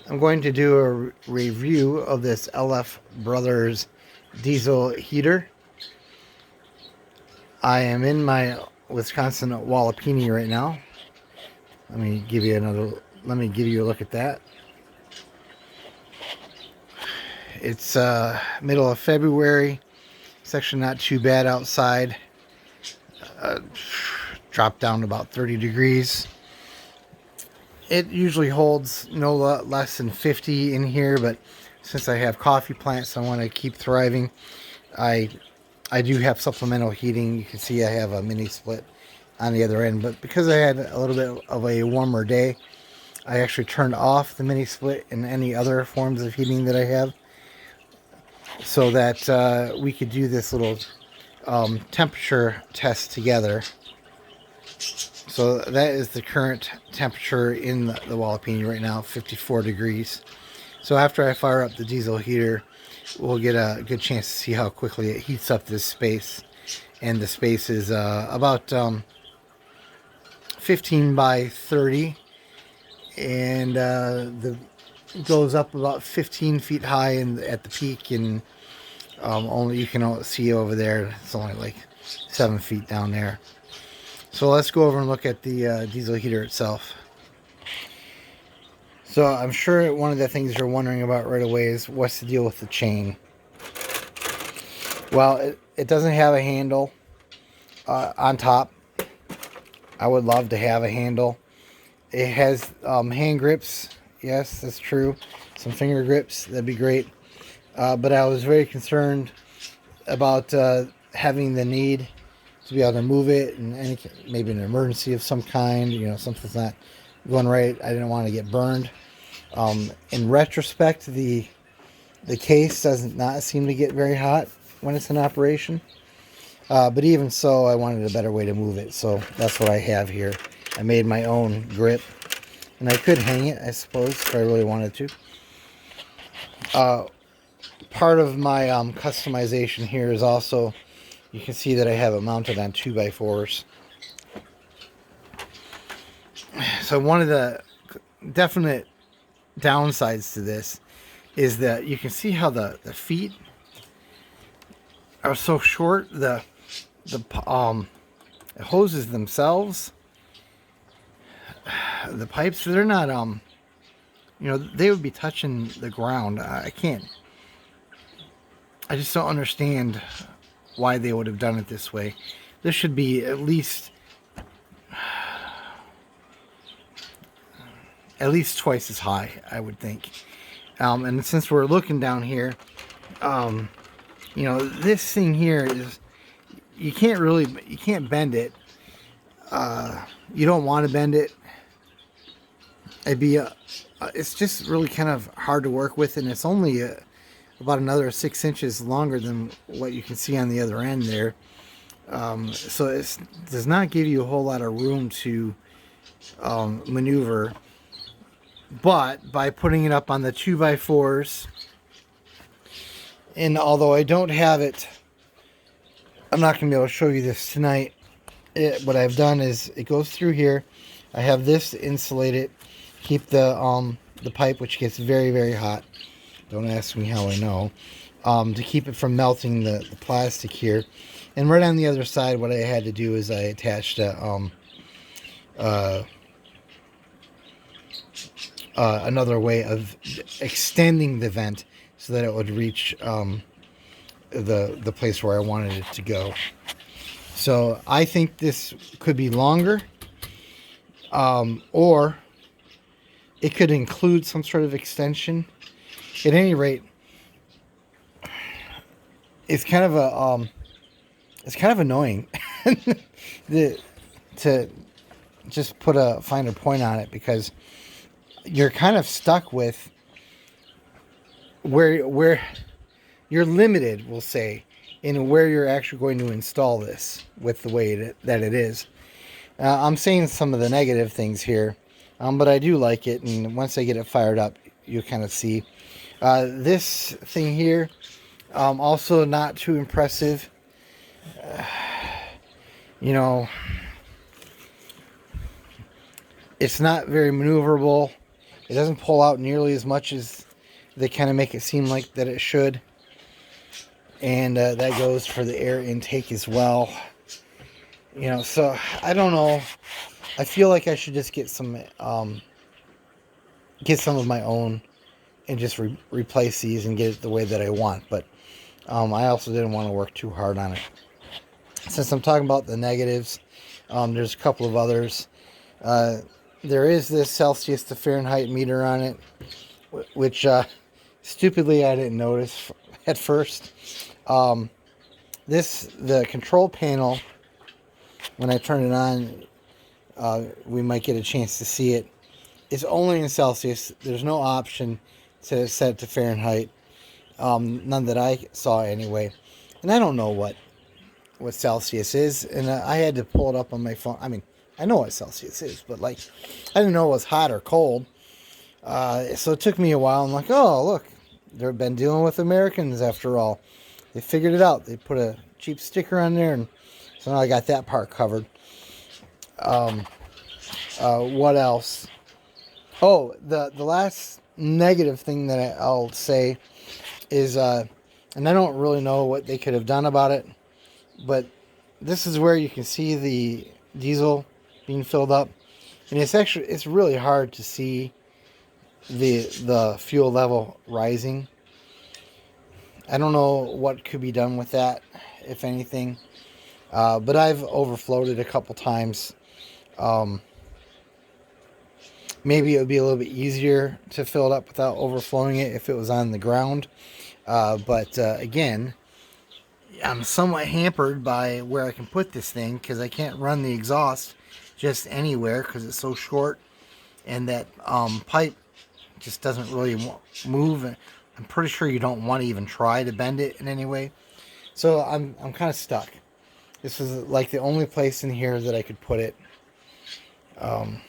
I'm going to do a review of this LF Brothers diesel heater. I am in my Wisconsin Walipini right now. Let me give you a look at that. It's middle of February. It's actually not too bad outside. Uh, Dropped down to about 30 degrees. It usually holds no less than 50 in here, but since I have coffee plants, I want to keep thriving. I I do have supplemental heating. You can see I have a mini split on the other end, but because I had a little bit of a warmer day, I actually turned off the mini split and any other forms of heating that I have, so that we could do this little temperature test together. So that is the current temperature in the Walipini right now, 54 degrees. So after I fire up the diesel heater, we'll get a good chance to see how quickly it heats up this space. And the space is about 15 by 30, and the goes up about 15 feet high at the peak, and only you can see over there. It's only like 7 feet down there. So let's go over and look at the diesel heater itself. So I'm sure one of the things you're wondering about right away is what's the deal with the chain. Well, it doesn't have a handle on top. I would love to have a handle. It has hand grips. Yes, that's true. Some finger grips. That'd be great. But I was very concerned about having the need to be able to move it, and maybe an emergency of some kind. Something's not going right. I didn't want to get burned. In retrospect, the case does not seem to get very hot when it's in operation. But even so, I wanted a better way to move it, so that's what I have here. I made my own grip, and I could hang it, I suppose, if I really wanted to. Part of my customization here is also, you can see that I have it mounted on 2x4s. So one of the definite downsides to this is that you can see how the feet are so short. The hoses themselves, the pipes, they're not they would be touching the ground. I just don't understand why they would have done it this way. This should be at least twice as high, I would think. And since we're looking down here, this thing here is, you can't bend it. You don't want to bend it. It's just really kind of hard to work with, and it's only about another 6 inches longer than what you can see on the other end there. So it does not give you a whole lot of room to maneuver. But by putting it up on the 2x4s, and although I don't have it, I'm not going to be able to show you this tonight. What I've done is it goes through here. I have this to insulate it, keep the pipe, which gets very, very hot. Don't ask me how I know. To keep it from melting the plastic here. And right on the other side, what I had to do is I attached another way of extending the vent so that it would reach the place where I wanted it to go. So I think this could be longer, or it could include some sort of extension. At any rate, it's kind of annoying to just put a finer point on it, because you're kind of stuck with where you're limited, we'll say, in where you're actually going to install this with the way that it is. I'm saying some of the negative things here, but I do like it, and once I get it fired up, you'll kind of see. This thing here, also not too impressive. It's not very maneuverable. It doesn't pull out nearly as much as they kind of make it seem like that it should. And that goes for the air intake as well. You know, so I don't know. I feel like I should just get some of my own and just replace these and get it the way that I want. But I also didn't want to work too hard on it. Since I'm talking about the negatives, there's a couple of others. There is this Celsius to Fahrenheit meter on it, which stupidly I didn't notice at first. The control panel, when I turn it on, we might get a chance to see it. It's only in Celsius. There's no option to set it to Fahrenheit. None that I saw anyway. And I don't know what Celsius is, and I had to pull it up on my phone. I mean, I know what Celsius is, but like, I didn't know it was hot or cold. So it took me a while. I'm like, oh, look, they've been dealing with Americans after all. They figured it out. They put a cheap sticker on there, and so now I got that part covered. What else? Oh, the last negative thing that I'll say is, and I don't really know what they could have done about it, but this is where you can see the diesel being filled up, and it's really hard to see the fuel level rising. I don't know what could be done with that, if anything, but I've overflowed it a couple times. Maybe it would be a little bit easier to fill it up without overflowing it if it was on the ground, but again, I'm somewhat hampered by where I can put this thing, because I can't run the exhaust just anywhere because it's so short, and that pipe just doesn't really move. I'm pretty sure you don't want to even try to bend it in any way. So I'm kind of stuck. This is like the only place in here that I could put it. And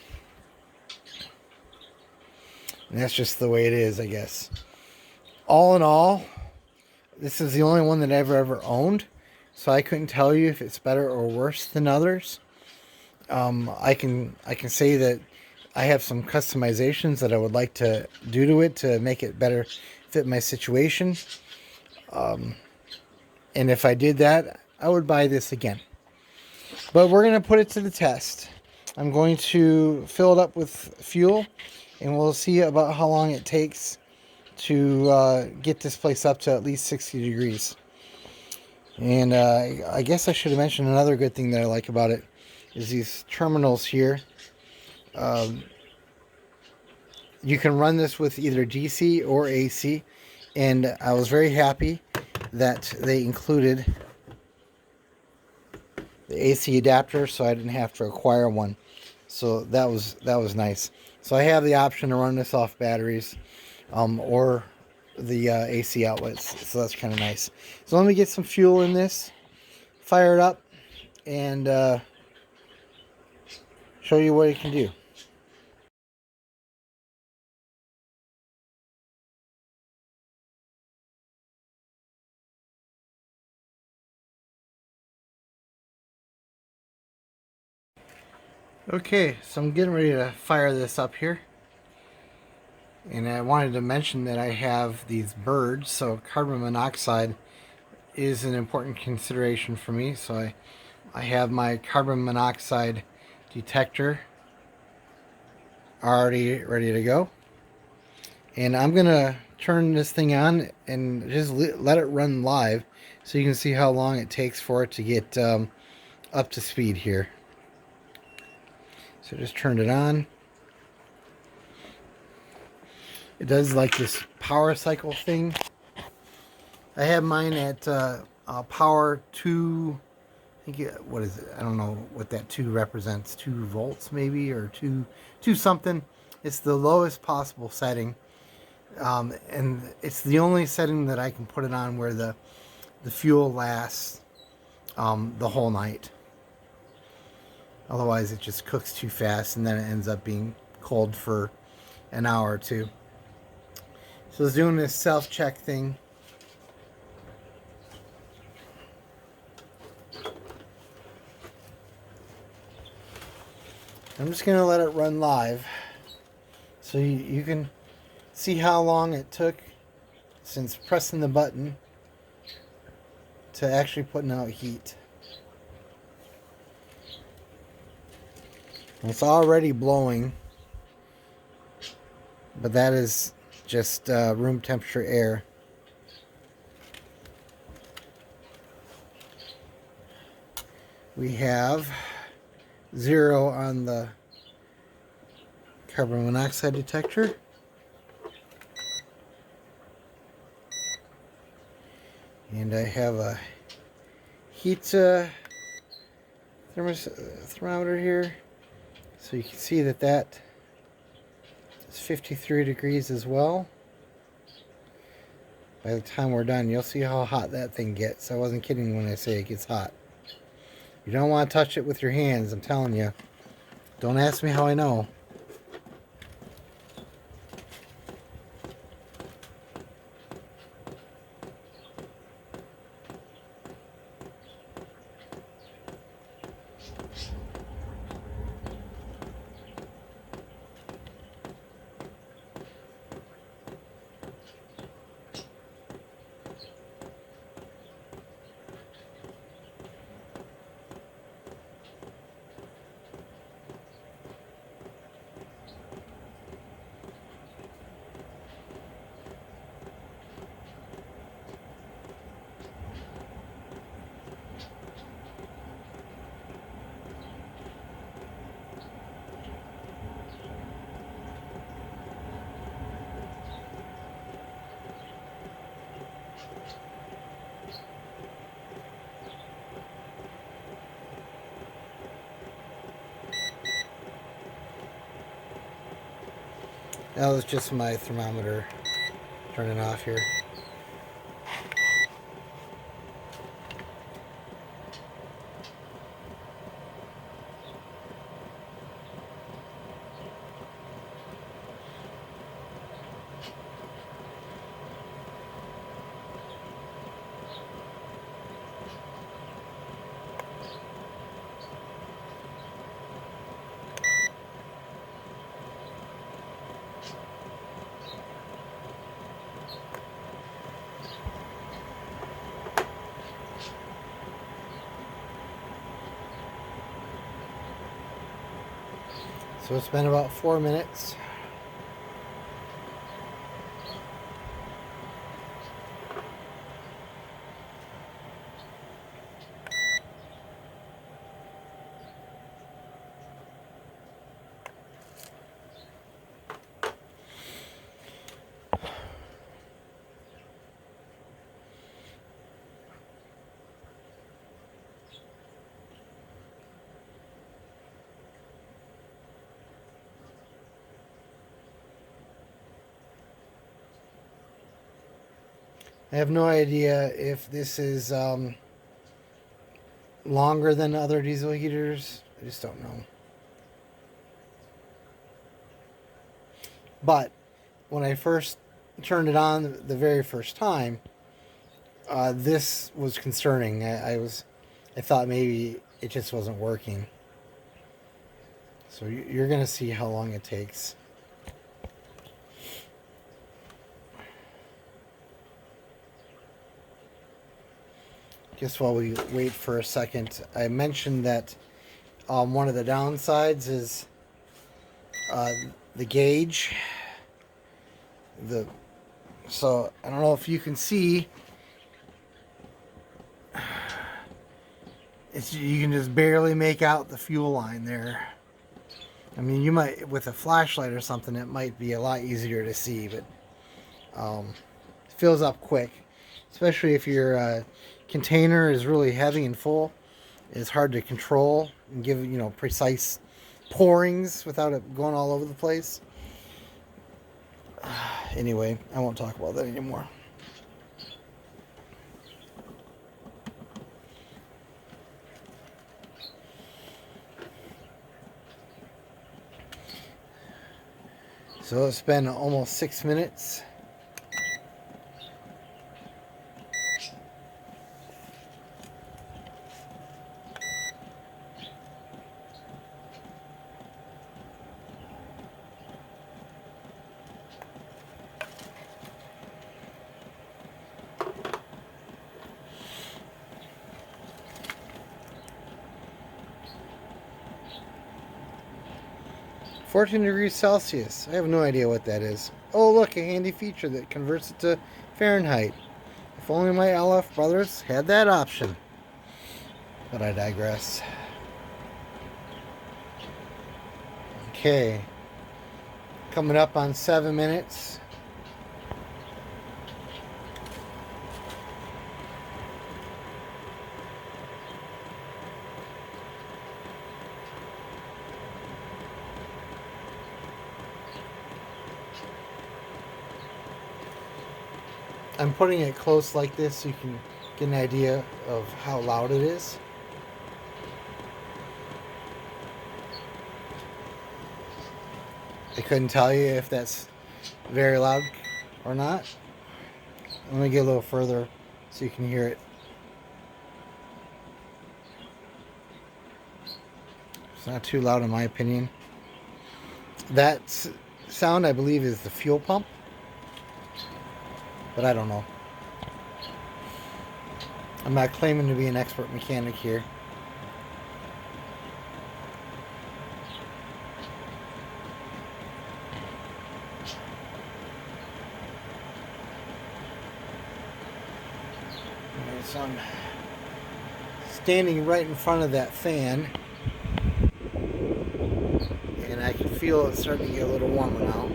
that's just the way it is, I guess. All in all, this is the only one that I've ever owned, so I couldn't tell you if it's better or worse than others. I can say that I have some customizations that I would like to do to it to make it better fit my situation. And if I did that, I would buy this again. But we're going to put it to the test. I'm going to fill it up with fuel, and we'll see about how long it takes to get this place up to at least 60 degrees. And I guess I should have mentioned another good thing that I like about it is these terminals here. You can run this with either DC or AC, and I was very happy that they included the AC adapter, so I didn't have to acquire one. So that was nice. So I have the option to run this off batteries, or the AC outlets. So that's kind of nice. So let me get some fuel in this, fire it up, and show you what it can do. Okay, so I'm getting ready to fire this up here. And I wanted to mention that I have these birds, so carbon monoxide is an important consideration for me. So I have my carbon monoxide detector already ready to go. And I'm going to turn this thing on and just let it run live so you can see how long it takes for it to get up to speed here. So just turned it on. It does like this power cycle thing. I have mine at power 2. I think what is it? I don't know what that 2 represents. 2 volts maybe, or 2 something. It's the lowest possible setting, and it's the only setting that I can put it on where the fuel lasts the whole night. Otherwise, it just cooks too fast, and then it ends up being cold for an hour or two. So it's doing this self-check thing. I'm just going to let it run live so So you can see how long it took since pressing the button to actually putting out heat. And it's already blowing, but that is just room temperature air. We have 0 on the carbon monoxide detector. And I have a heat thermometer here. So you can see that that is 53 degrees as well. By the time we're done, you'll see how hot that thing gets. I wasn't kidding when I say it gets hot. You don't want to touch it with your hands, I'm telling you. Don't ask me how I know. That was just my thermometer turning off here. So it's been about 4 minutes. I have no idea if this is longer than other diesel heaters. I just don't know. But when I first turned it on the very first time, this was concerning. I thought maybe it just wasn't working. So you're going to see how long it takes. Just while we wait for a second, I mentioned that one of the downsides is the gauge. So I don't know if you can see. You can just barely make out the fuel line there. I mean, you might, with a flashlight or something, it might be a lot easier to see, but it fills up quick. Especially if your container is really heavy and full. It's hard to control and give, precise pourings without it going all over the place. Anyway, I won't talk about that anymore. So it's been almost 6 minutes. 14 degrees Celsius. I have no idea what that is. Oh, look, a handy feature that converts it to Fahrenheit. If only my LF brothers had that option. But I digress. Okay. Coming up on 7 minutes. I'm putting it close like this so you can get an idea of how loud it is. I couldn't tell you if that's very loud or not. Let me get a little further so you can hear it. It's not too loud in my opinion. That sound, I believe, is the fuel pump. But I don't know. I'm not claiming to be an expert mechanic here. Alright, so I'm standing right in front of that fan. And I can feel it starting to get a little warmer now.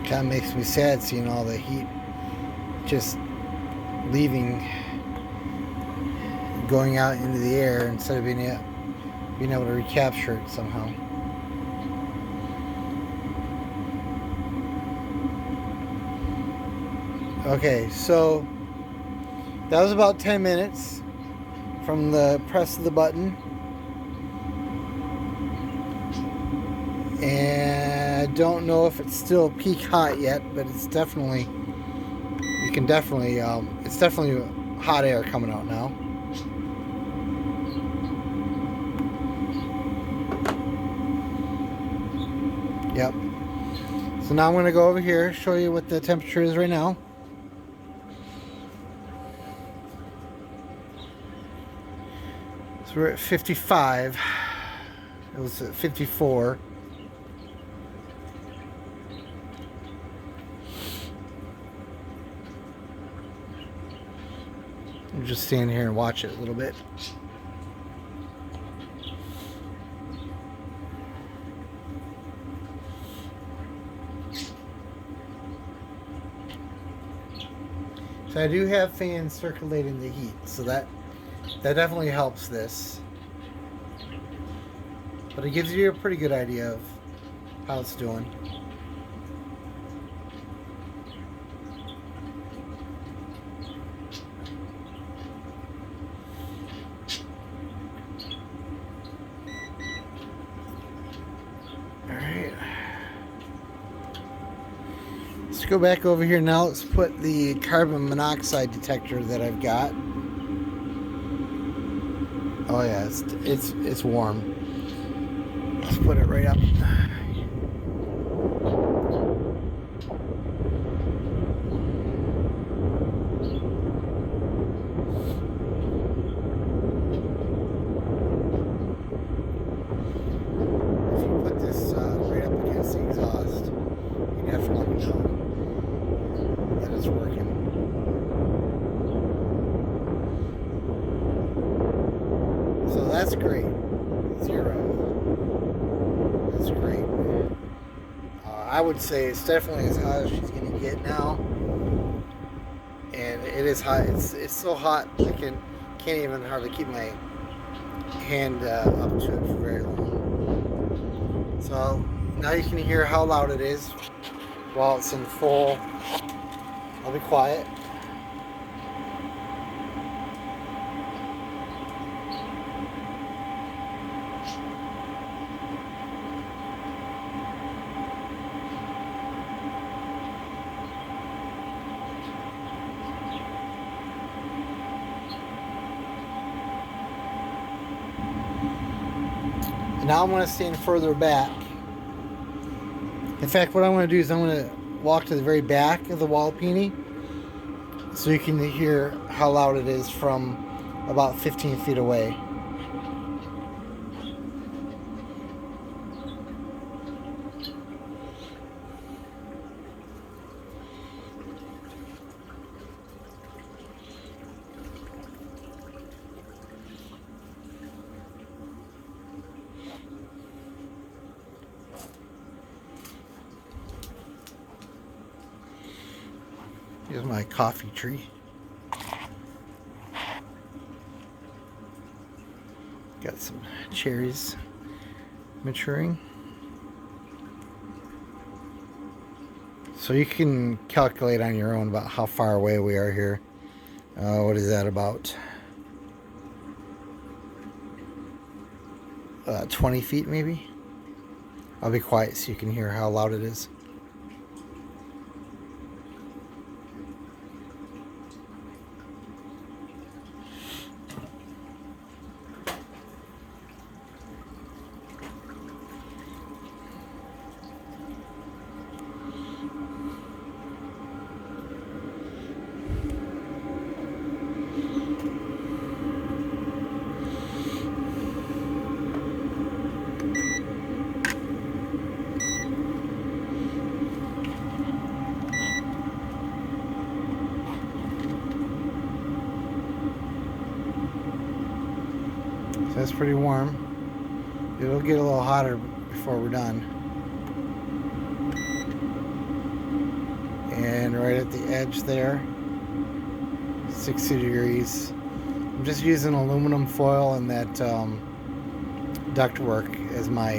Kind of makes me sad seeing all the heat just leaving, going out into the air instead of being able to recapture it somehow. Okay, so that was about 10 minutes from the press of the button. And I don't know if it's still peak hot yet, but it's definitely, you can definitely, it's definitely hot air coming out now. Yep. So now I'm going to go over here, show you what the temperature is right now. So we're at 55. It was at 54. I'm just stand here and watch it a little bit. So I do have fans circulating the heat, so that definitely helps this. But it gives you a pretty good idea of how it's doing. go back over here now. Let's put the carbon monoxide detector that I've got. Oh yeah, it's warm. Let's put it right up. If you put this right up against the exhaust, you definitely know that it's working. So that's great. 0. That's great. I would say it's definitely as hot as she's going to get now. And it is hot. It's so hot I can't even hardly keep my hand up to it for very long. So now you can hear how loud it is while it's in full. I'll be quiet. Now I'm going to stand further back. In fact, what I'm going to do is I'm going to walk to the very back of the Walipini so you can hear how loud it is from about 15 feet away. Here's my coffee tree. Got some cherries maturing. So you can calculate on your own about how far away we are here. What is that, about 20 feet maybe? I'll be quiet so you can hear how loud it is. So that's pretty warm. It'll get a little hotter before we're done. And right at the edge there, 60 degrees. I'm just using aluminum foil and that ductwork as my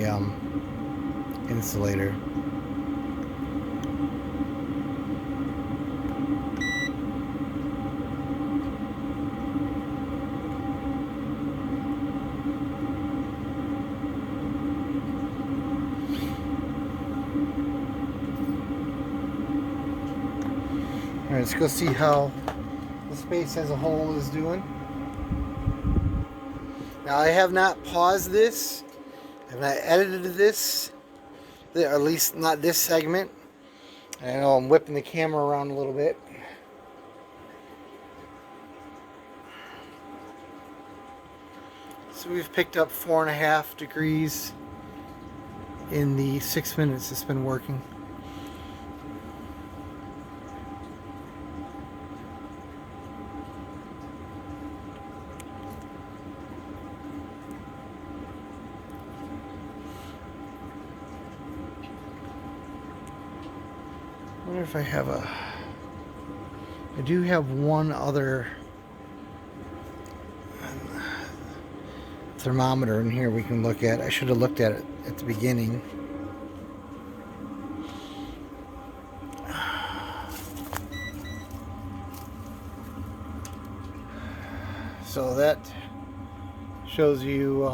insulator. Alright, let's go see how the space as a whole is doing. Now, I have not paused this. I have not edited this. Or at least not this segment. I know I'm whipping the camera around a little bit. So we've picked up 4.5 degrees in the 6 minutes it's been working. I wonder if I have I do have one other thermometer in here we can look at. I should have looked at it at the beginning. So that shows you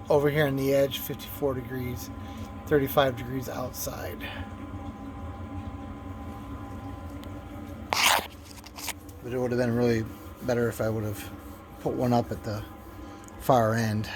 over here on the edge 54 degrees, 35 degrees outside. but it would have been really better if I would have put one up at the far end.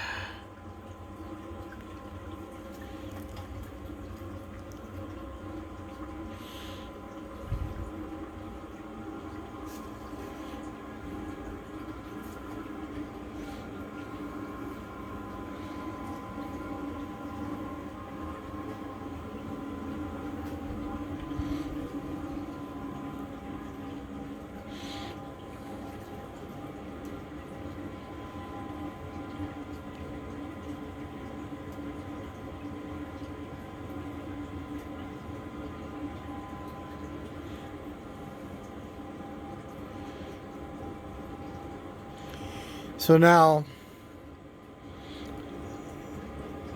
So now,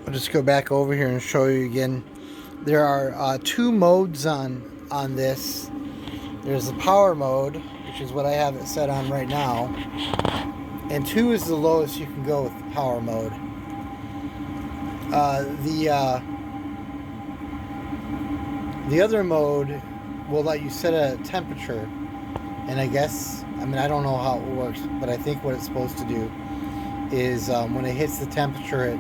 I'll just go back over here and show you again. There are two modes on this. There's the power mode, which is what I have it set on right now. And 2 is the lowest you can go with the power mode. The other mode will let you set a temperature. And I guess, I don't know how it works, but I think what it's supposed to do is when it hits the temperature, it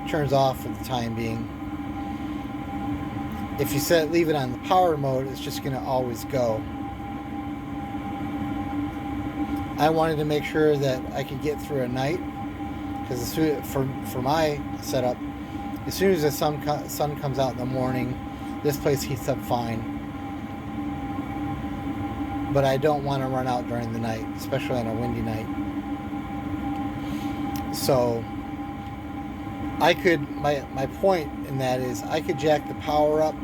turns off for the time being. If you leave it on the power mode, it's just going to always go. I wanted to make sure that I could get through a night, because for my setup, as soon as the sun comes out in the morning, this place heats up fine. But I don't want to run out during the night, especially on a windy night. So I could, my point in that is I could jack the power up,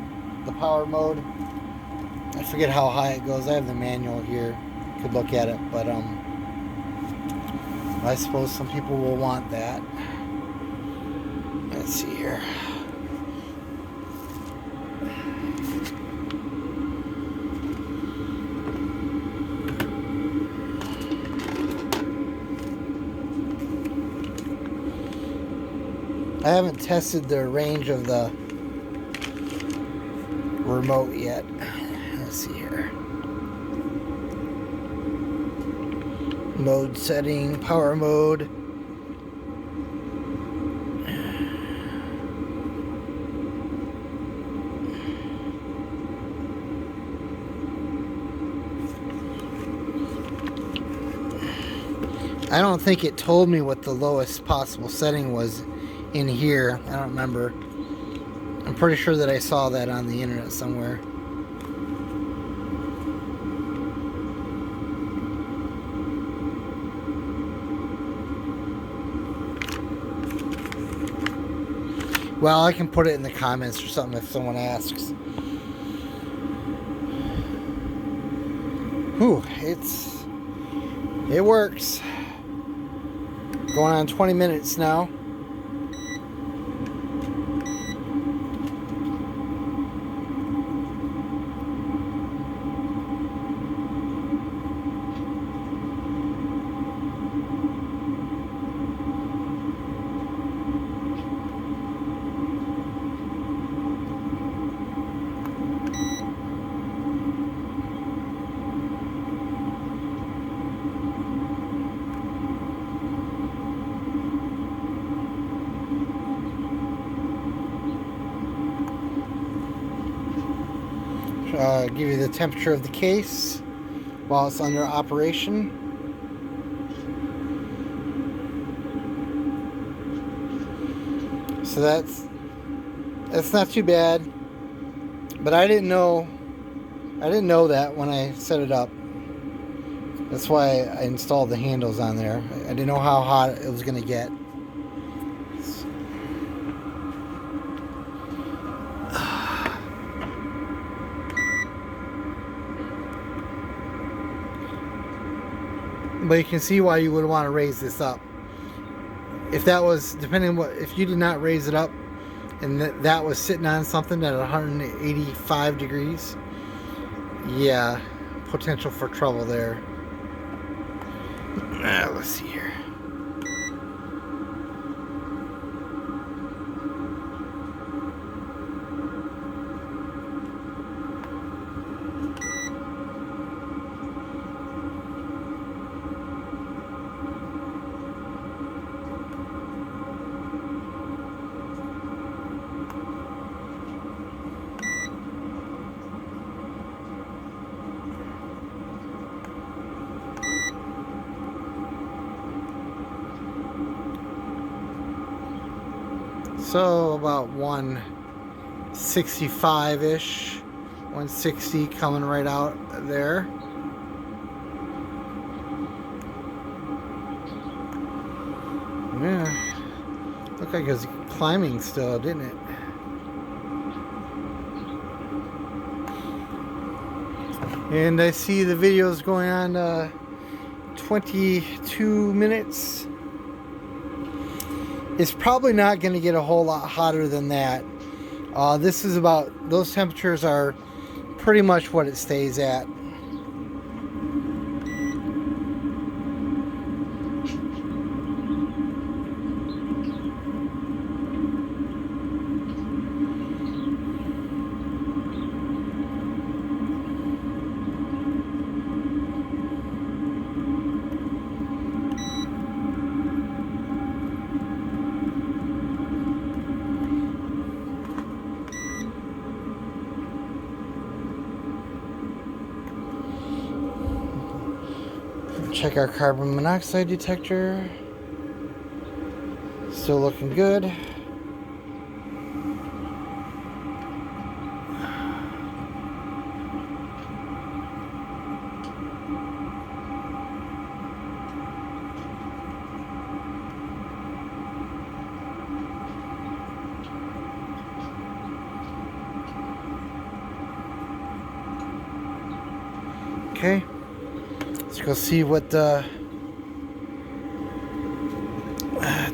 the power mode. I forget how high it goes. I have the manual here. Could look at it, but I suppose some people will want that. Let's see here. I haven't tested the range of the remote yet. Let's see here. Mode setting, power mode. I don't think it told me what the lowest possible setting was in here. I don't remember. I'm pretty sure that I saw that on the internet somewhere. Well, I can put it in the comments or something if someone asks. Whew, it works. Going on 20 minutes now. Give you the temperature of the case while it's under operation. So that's not too bad, but I didn't know that when I set it up. That's why I installed the handles on there. I didn't know how hot it was going to get. But you can see why you would want to raise this up. If that was, depending on if you did not raise it up and that was sitting on something at 185 degrees, yeah, potential for trouble there. Let's see here. So about 165-ish, 160 coming right out there. Yeah, looked like it was climbing still, didn't it? And I see the video's going on 22 minutes. It's probably not going to get a whole lot hotter than that. This is about, those temperatures are pretty much what it stays at. Check our carbon monoxide detector. Still looking good. Okay. Let's go see what the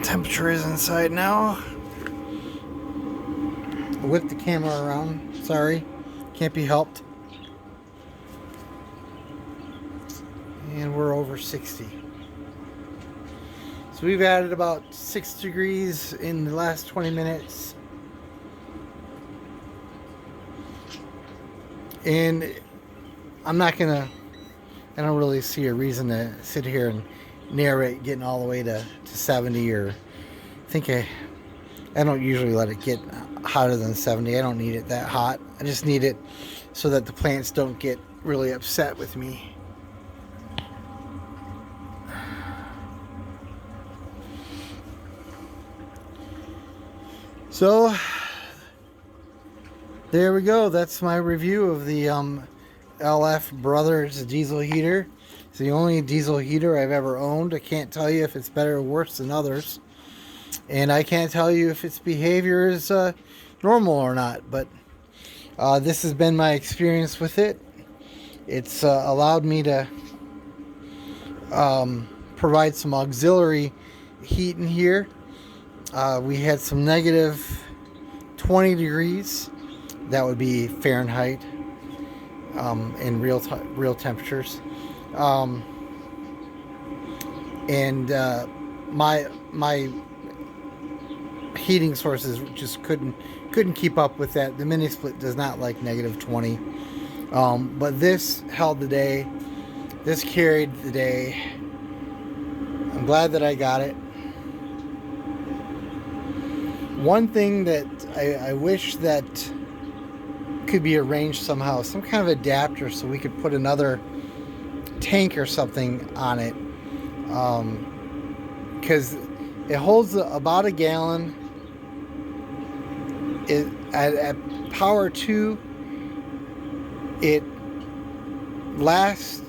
temperature is inside now. I whipped the camera around. Sorry, can't be helped. And we're over 60. So we've added about 6 degrees in the last 20 minutes. And I don't really see a reason to sit here and narrate getting all the way to 70, or I don't usually let it get hotter than 70. I don't need it that hot. I just need it so that the plants don't get really upset with me. So there we go. That's my review of the LF Brothers diesel heater. It's the only diesel heater I've ever owned. I can't tell you if it's better or worse than others, and I can't tell you if its behavior is normal or not, but this has been my experience with it. It's allowed me to provide some auxiliary heat in here. We had some negative 20 degrees. That would be Fahrenheit. In real temperatures, and my heating sources just couldn't keep up with that. The mini split does not like negative 20, but this held the day. This carried the day. I'm glad that I got it. One thing that I wish that could be arranged somehow, some kind of adapter, so we could put another tank or something on it, because it holds about a gallon. At power 2, it lasts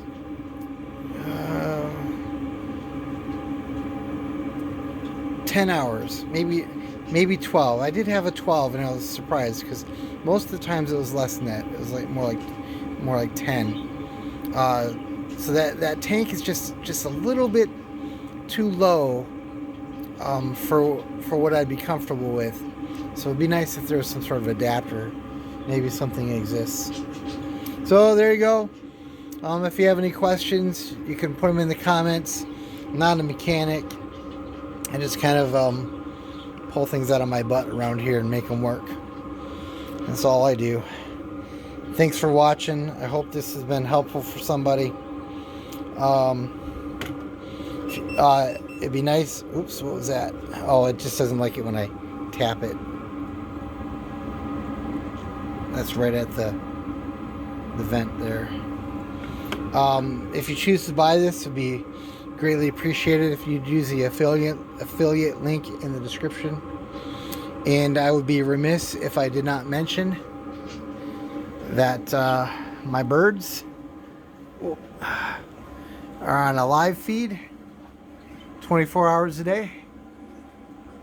10 hours, maybe 12. I did have a 12, and I was surprised because most of the times it was less than that. It was like more like 10. So that tank is just a little bit too low for what I'd be comfortable with. So it'd be nice if there was some sort of adapter. Maybe something exists. So there you go. If you have any questions, you can put them in the comments. I'm not a mechanic. I just kind of pull things out of my butt around here and make them work. That's all I do. Thanks for watching. I hope this has been helpful for somebody. It'd be nice. Oops, what was that? Oh, it just doesn't like it when I tap it. That's right at the vent there. If you choose to buy this, it would be greatly appreciated if you'd use the affiliate link in the description. And I would be remiss if I did not mention that my birds are on a live feed 24 hours a day.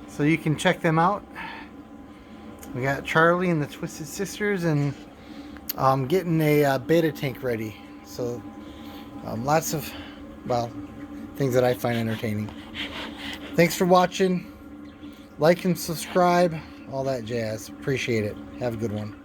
So you can check them out. We got Charlie and the Twisted Sisters, and getting a beta tank ready. So lots of, well, things that I find entertaining. Thanks for watching. Like and subscribe, all that jazz. Appreciate it. Have a good one.